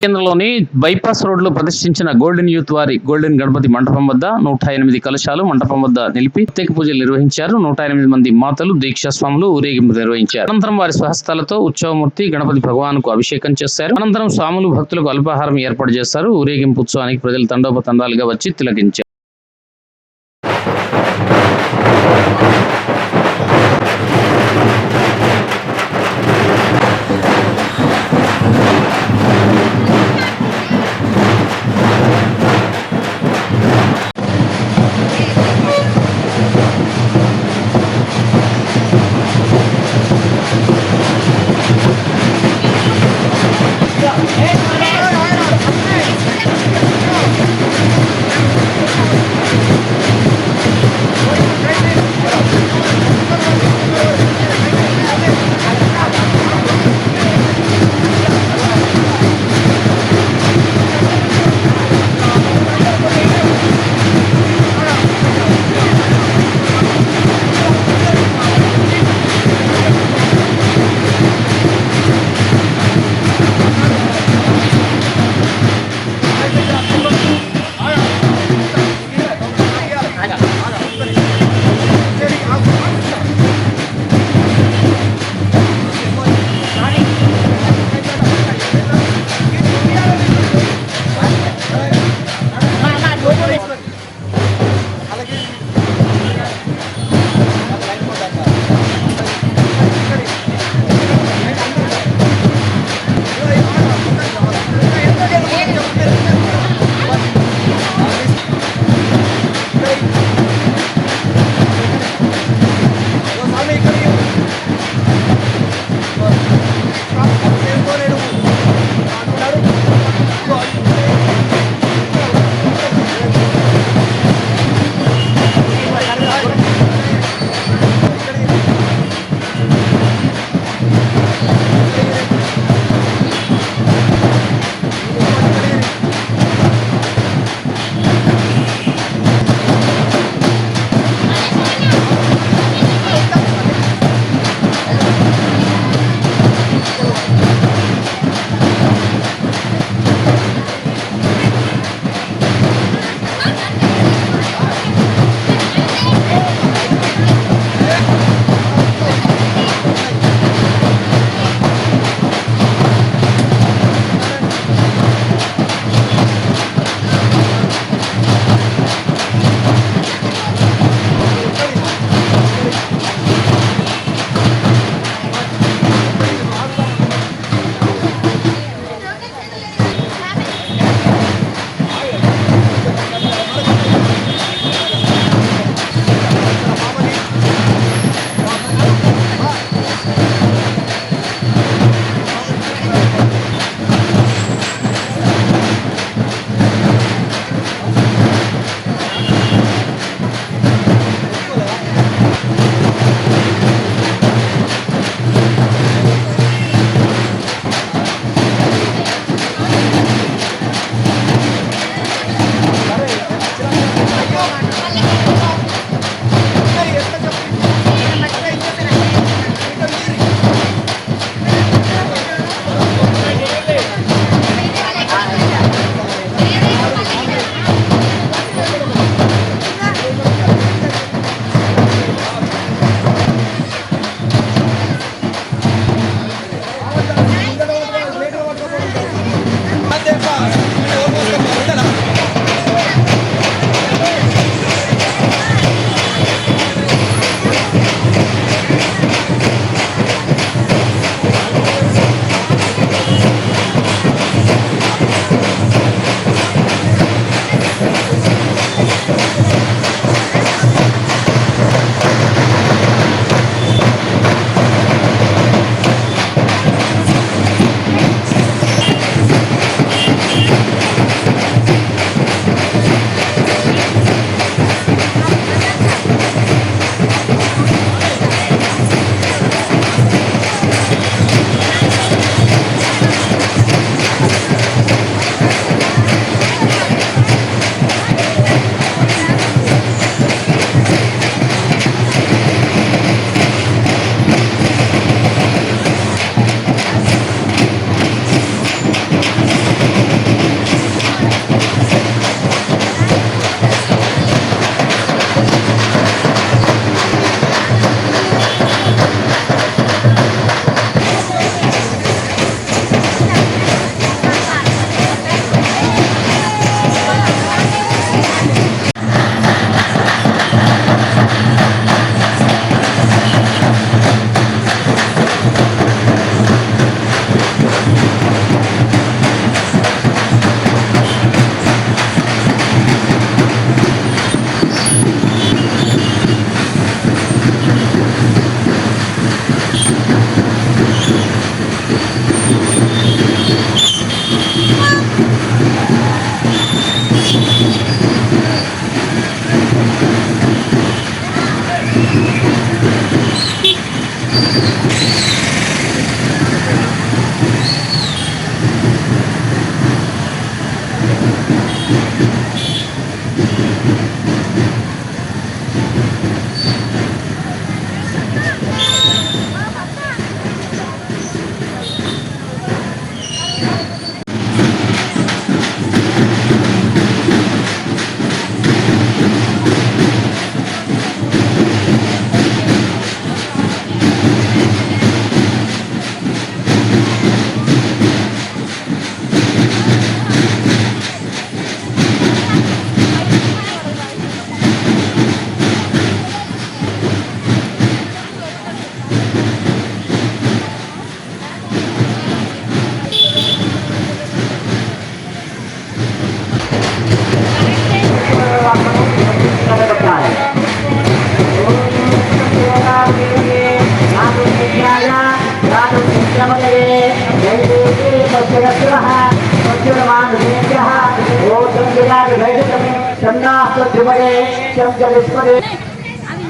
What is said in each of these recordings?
కేంద్రంలోని బైపాస్ రోడ్లో ప్రతిష్ఠించిన గోల్డెన్ యూత్ వారి గోల్డెన్ గణపతి మండపం వద్ద 108 కలశాలు మండపం వద్ద నిలిపి ప్రత్యేక పూజలు నిర్వహించారు. 108 మంది మాతలు దీక్షా స్వాములు ఊరేగింపు నిర్వహించారు. అనంతరం వారి స్వహస్తాలతో ఉత్సవమూర్తి గణపతి భగవానుకు అభిషేకం చేశారు. అనంతరం స్వాములు భక్తులకు అల్పాహారం ఏర్పాటు చేశారు. ఊరేగింపు ఉత్సవానికి ప్రజలు తండోపతండాలుగా వచ్చి తిలకించారు.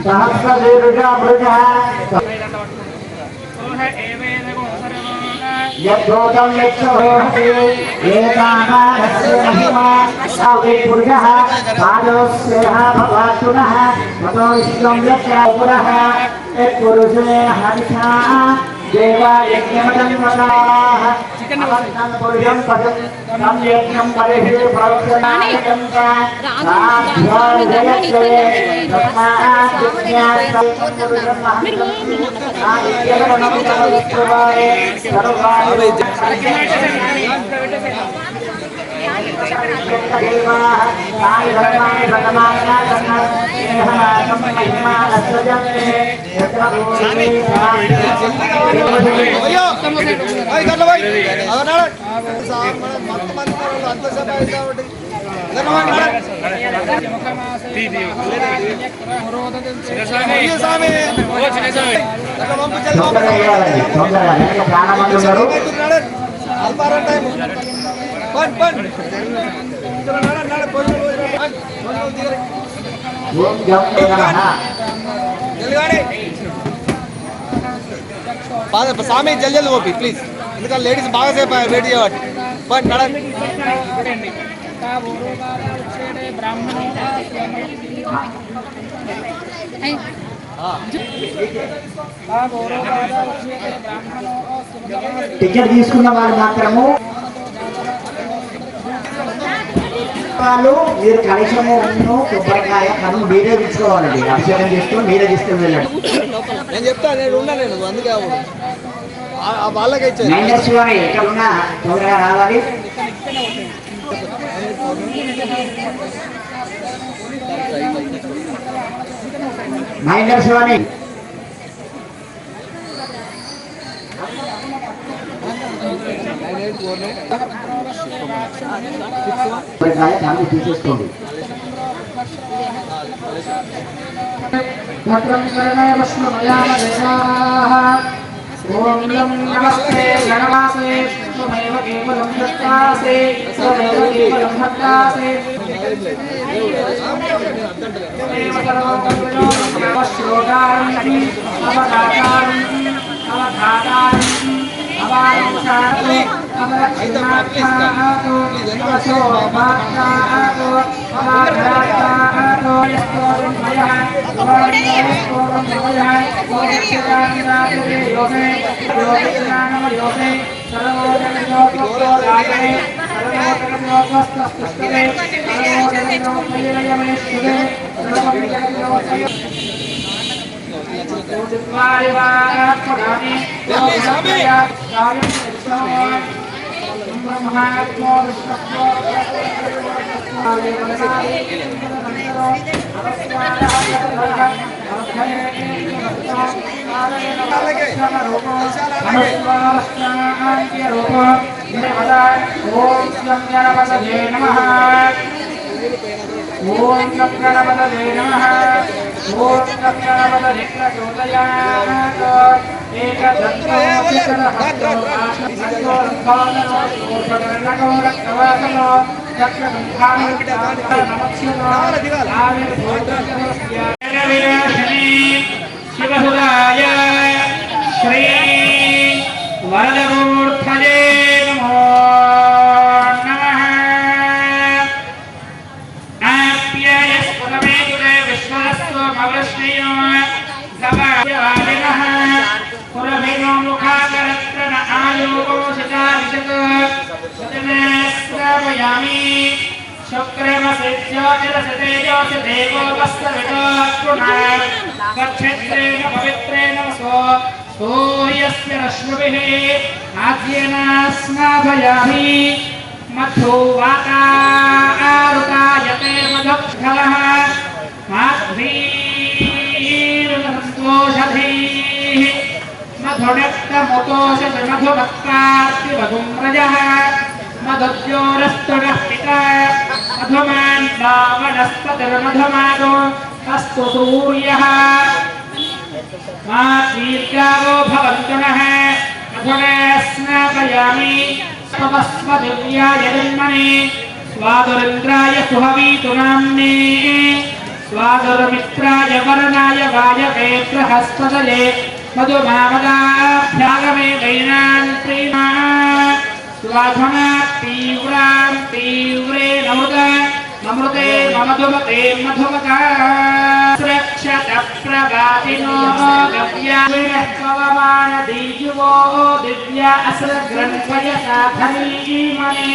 सहस्रवीरुजा मृजः यद्भूतं यच्छोहति एतावानस्य महिमा साविपुरुषः पादोस्यः भवातुनः ततो विश्वं यत्र पुरः यत्पुरुषे हरिषा देवा यज्ञमदन्वताः अवन्तं पुरुषं पदं तं यज्ञं परिभिः भवत्यनायकं च साध्वायजयत्रे तस्मात् विज्ञातं पुरुषं महतं आदित्यवनं तमविश्ववाय सर्वाणि देवाः तानि धर्माणि भगवान् महिमानस्वजन्ते स्वामी जल्दी जल्दी वो प्लीज ఎందుకంటే లేడీస్ బాగా సేపు వెయిట్ చేయబట్టి బట్ నడండి టికెట్ తీసుకున్న వాళ్ళు మాత్రము వాళ్ళు మీరు కనీసము కొబ్బరికాయ మనం మీరే తీసుకోవాలండి అభిషేకం చేసుకుని మీరే తీసుకుని వెళ్ళండి నేను చెప్తా నేను ఉన్నా నేను అందుకే వాళ్ళకే ఇచ్చాను మైండర్స్లోనే ఎక్కడున్నా తొందరగా రావాలి మైండర్స్లోని దాన్ని తీసేసుకోండి ఓం లం నమస్తే గణవాసే త్వమేవ కేవలం దత్తాసే త్వమేవ కేవలం భక్తాసే శ్లోకారం అవధాతారం అవధాతారం అవారోషారం అవరక్షణార్థాతో అవశోభార్థాతో అవాఘాతాతో యస్తోరం మయః స్తోరం మయః ఓక్షితాంగాతే యోగే యోగినానమ యోగే సర్వోదనయోగోదాయే సర్వోదనయోగస్తస్తుష్టే సర్వోదనయోగయమేష్టే సర్వోదనయోగయ ఓదిత్వారివాత్మనాని యోగయ కాయం సర్వం బ్రహ్మాత్మో విష్ణుః ఓం గణపతయే నమః ఓం గణపతయే ప్రచోదయాత్ శివసుదాయ శ్రీ వరదమూర్తయే నమో నమః ఆప్యాయ स्थापयामि शुक्रमसिद्ध्योतिरसतेजोऽसि देवो वस्त्रविदोऽर्पुणात् स्वक्षेत्रेण पवित्रेण वसो सूर्यस्य रश्मिभिः आद्येन स्नापयामि मधु वातारुतायते मधुक्षलः माध्वीर्नस्तोषधीः मधुरक्तमुतोषति मधुभक्तार्तिमधुम्रजः मधुद्योरस्तुनः पिता मधुमान् रावणस्पतिर्मधुमादो अस्तु सूर्यः मा दीर्घावो भवन्तु नः अधुना स्नापयामि स्वस्वदिव्याय जन्मने स्वादुरिन्द्राय सुहवीतु नाम्ने स्वादुरमित्राय वरनाय वायवे बृहस्पतये मधुमामदाभ्यागमे दैनान् प्रीणा स्वाधुना तीव्रां तीव्रे नमृते ममधुमते मधुमता सुरक्षत प्रगातिनो गव्याविनः पवमानदीजुवो दिव्या असृग्रन्थयसा धनीमने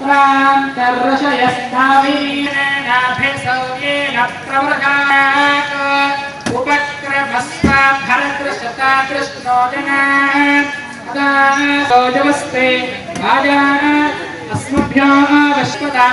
प्रान्तर्षयस्थावीनेनाभिसौर्येण प्रवृगात् उपक्रमस्वाभरतृशता कृष्णो जनात् अस्मभ्यो वश्वता